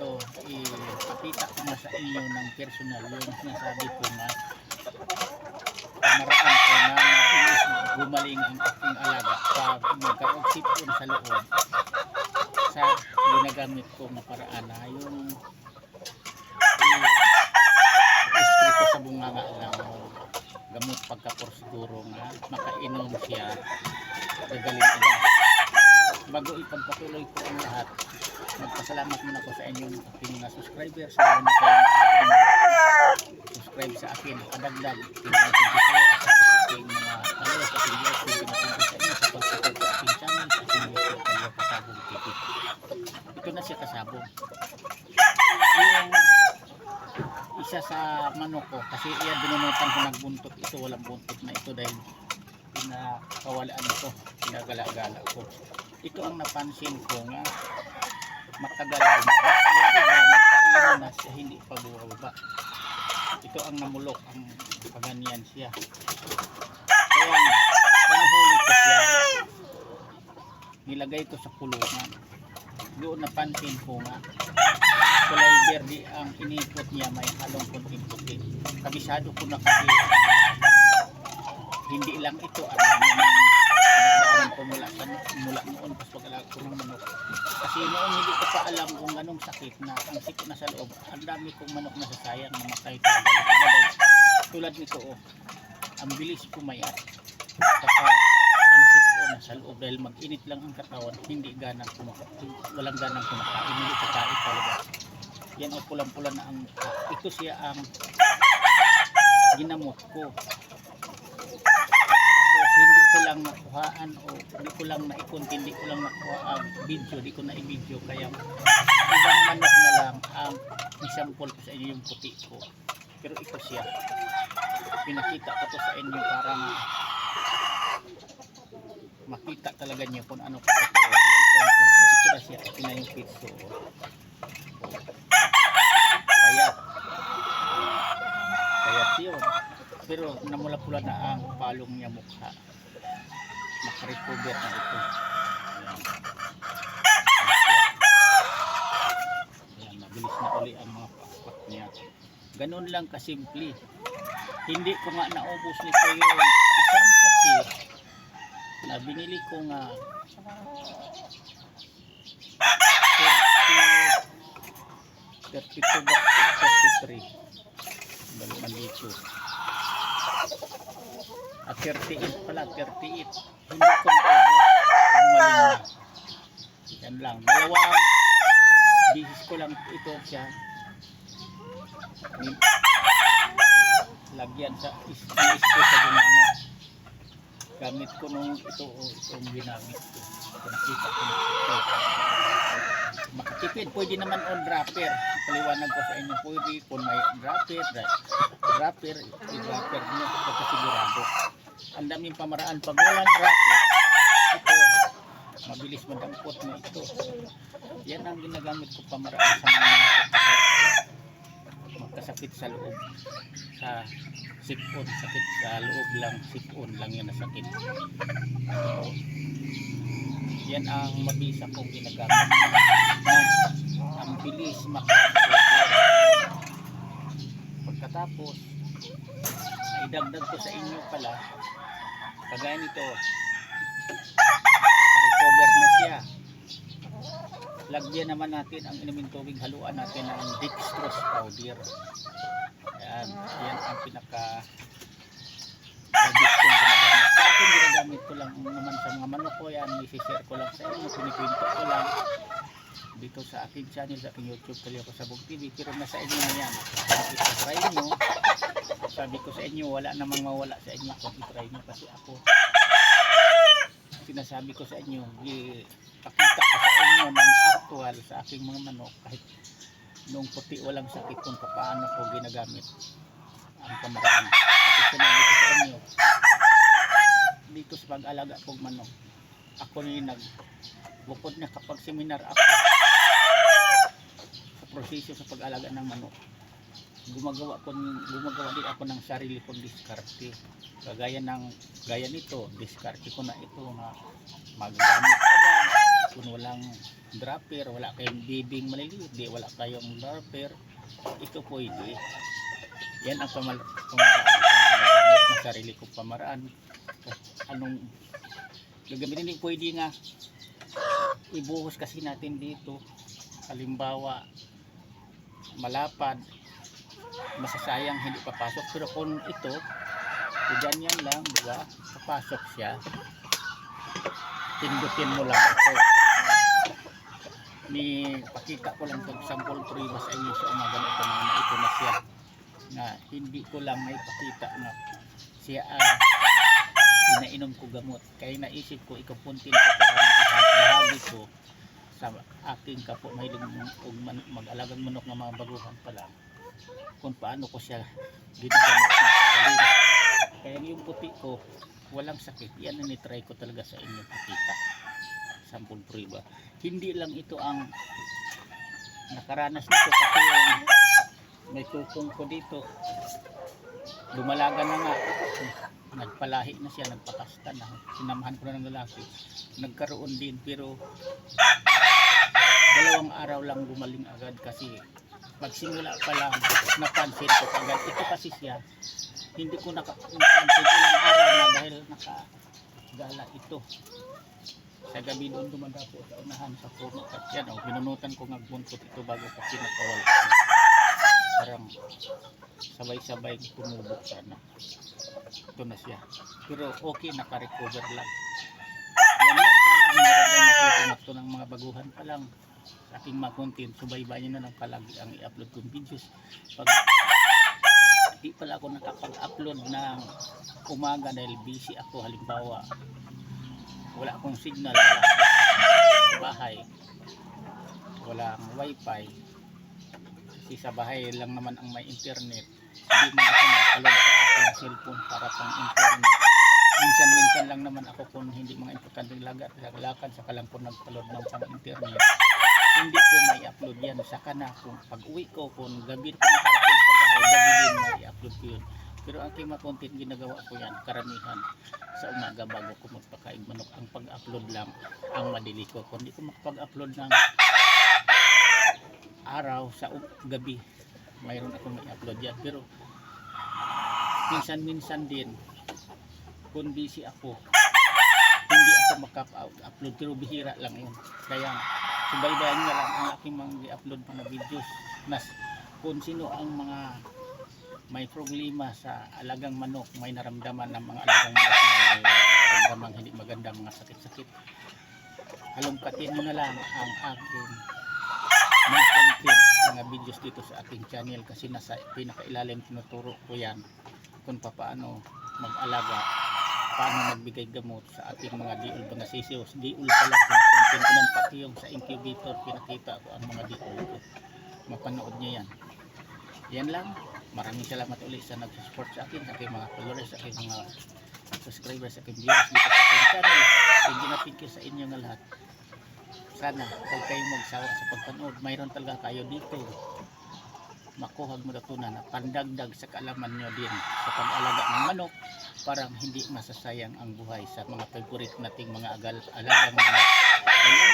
ito, ipakita ko na sa inyo ng personal yung sinasabi ko na pamaraan ko na mabilis gumaling ang aking alaga pag magka-oxypon sa loob sa ginagamit ko na paraan na yung i-spray ko sa bunganga lang gamot pagka-proseduro nga makainom siya gagaling agad. Bago ipagpatuloy ko ang lahat, magpasalamat muna ko sa inyong aking mga subscribers sa mga subscribe sa akin, kadagdag tingnan ko dito at sa aking mga followers at viewers kung pinatungkol sa inyo sa pag-support sa aking channel sa aking YouTube Kalyo Kasabong TV. Ito na siya kasabong. Yung isa sa manok ko, kasi iyan binunutan ko nagbuntot ito, walang buntot na ito dahil pinakawalaan ito, pinagala-gala ko. Ito ang napansin ko nga matagal bumaba. Yung iba nagkaino na siya, hindi pa bumaba. Ito ang namulok, ang kaganyan siya. Kaya nanuhuli ko siya, nilagay ko sa kulungan. Doon napansin ko nga kulay berde ang inikot niya, may halong konting puti. Kabisado ko na kasi hindi lang ito ang pinagdaanan ko mula noon pas pag-alaga ko ng manok. Kasi noon hindi ko pa alam kung anong sakit na ang sikot na sa loob. Ang dami kong manok na sasayang, namatay talaga. Tulad nito, ang bilis pumayat kapag ang sikot na sa loob dahil mag-init lang ang katawan, hindi ganang kumakain, walang ganang kumakain, hindi kakain talaga. Yan o pulang-pula na ang mukha. Ito siya ang ginamot ko. Hindi ko lang nakuhaan o hindi ko lang hindi ko lang nakuha ang video, hindi ko na i-video kaya ibang manok na lang ang example ko sa inyo yung puti ko, pero ito siya pinakita ko to sa inyo para makita talaga niyo kung ano ko ito. Ito na siya, ito na yung pitso payat yun, pero namula-pula na ang palong niya mukha, makarecover na ito. Ayan, mabilis na uli ang mga pakpak niya. Ganun lang kasimple. Hindi ko nga naubos nito yung isang sasi na binili ko nga 32 bucks, 33 malito. At 38 pala, 38. Hindi ko naubos. Gumaling na. Yan lang. Dalawang bisis ko lang ito siya. Lagyan sa ispray sa bunganga. Gamit ko nung itong ginamit ko. Nakita ko ito. Makatipid, pwede naman on dropper. Paliwanag ko sa inyo, pwede kung may dropper i-dropper nyo pagkasigurado. Ang daming pamaraan. Pag walang dropper, ito, mabilis madampot mo ito. Yan ang ginagamit ko pamaraan sa mga magkasakit sa loob. Sa sipon, sakit sa loob lang, sipon lang yan na sakit. Yan ang mabisa kong ginagamit na ang bilis makarecover. Pagkatapos idagdag ko sa inyo pala, kagaya nito, recover na siya. Lagyan naman natin ang inuming tubig, haluan natin ng dextrose powder. Yan ang pinaka sa akin ginagamit ko lang naman sa mga manok ko. Yan, i-share ko lang sa inyo, pinikwento ko lang dito sa aking channel, sa aking YouTube Kalyo Kasabong TV. Pero nasa inyo na yan, i-try nyo. Sabi ko sa inyo, wala namang mawala sa inyo kung i-try nyo, kasi ako sinasabi ko sa inyo, ipakita ko sa inyo ng actual sa aking mga manok, kahit nung puti walang sakit, kung paano ko ginagamit ang pamaraan. Kasi sinabi ko sa inyo dito sa pag-alaga kong manok, ako rin bukod na kapag seminar ako sa proseso sa pag-alaga ng manok, gumagawa din ako ng sarili kong diskarte. Gaya nito, diskarte ko na ito na magagamit agad, kung walang dropper, wala kayong bibing maliliit, di wala kayong dropper, ito pwede. Yan ang pamaraan kong ginagamit na sarili kong pamaraan. Anong gagamitin din, pwede nga ibuhos kasi natin dito, halimbawa malapad, masasayang hindi papasok, pero kung ito ganyan lang, diba, papasok siya, pindutin mo lang ito. Pakita ko lang itong sample prueba sa inyo sa umaga na ito, na ito na siya, na hindi ko lang may pakita na siya inainom ko gamot, kaya naisip ko ikapuntin ko para bahagi ko sa aking kapwa mahilig mag-alagang manok ng mga baguhan pa lang, kung paano ko siya ginagamit na sa galing. Kaya yung puti ko walang sakit, yan ang nitry ko talaga sa inyo pakita, sample prueba. Hindi lang ito ang nakaranas nito, kasi yung may tukong ko dito dumalaga na nga, nagpalahi na siya, nagpakasta na, sinamahan ko na ng lalaki, nagkaroon din, pero 2 araw lang gumaling agad, kasi magsimula pa lang napansin ko agad. Ito kasi siya, hindi ko napansin ilang araw na dahil nakagala ito. Sa gabi doon dumadapo sa unahan sa puno, at yan binunutan ko nga buntot ito bago pa pinakawal. Parang sabay-sabay tumubo sana. Ito na siya, pero okay, naka-recover lang. Yan lang, sana ang meron ito ng mga baguhan pa lang sa aking mga content. Subaybayan nyo na ng palagi ang i-upload kong videos. Pag di pala ako nakapag-upload ng umaga dahil busy ako, halimbawa wala akong signal, wala akong bahay, walang wifi, kasi sa bahay lang naman ang may internet, hindi man ako nagpalog sa aking cellphone para pang internet. Minsan lang naman ako kung hindi mga importanteng lakad, saka lang po nagpalog ng pang internet. Hindi ko may upload yan, saka na kung pag uwi ko, kung gabi ko nakarating sa bahay, gabi din may upload ko yun. Pero ang aking mga content ginagawa ko yan karamihan sa umaga bago ko magpakain manok. Ang pag-upload lang ang madili ko, kung hindi ko makapag-upload ng araw sa gabi, mayroon ako may upload yan. Pero minsan din kung busy ako, hindi ako makapag-upload, pero bihira lang yun. Kaya subaybayan nyo lang ang aking mga i-upload mga videos, mas kung sino ang mga may problema sa alagang manok, may naramdaman ng mga alagang manok na may naramdamang hindi maganda, mga sakit-sakit, halongkatin mo na lang ang aking mga content, mga videos dito sa ating channel, kasi nasa pinakailalim tinuturo ko yan kung paano mag-alaga, paano magbigay gamot sa ating mga diol, mga sisios. Diol pala kung content ko nan, pati yung sa incubator pinakita ko ang mga diol ko, mapanood nyo yan. Yan lang, maraming salamat ulit sa nag-support sa akin, sa aking mga followers, sa aking mga subscribers, sa aking viewers dito sa aking channel. Thank you sa inyo nga lahat. Sana huwag kayong magsawa sa pagpanood, mayroon talaga kayo dito makuhag mo natunan na pandagdag sa kaalaman nyo din sa pag-alaga ng manok, para hindi masasayang ang buhay sa mga favorite nating mga alagang manok. Ayun,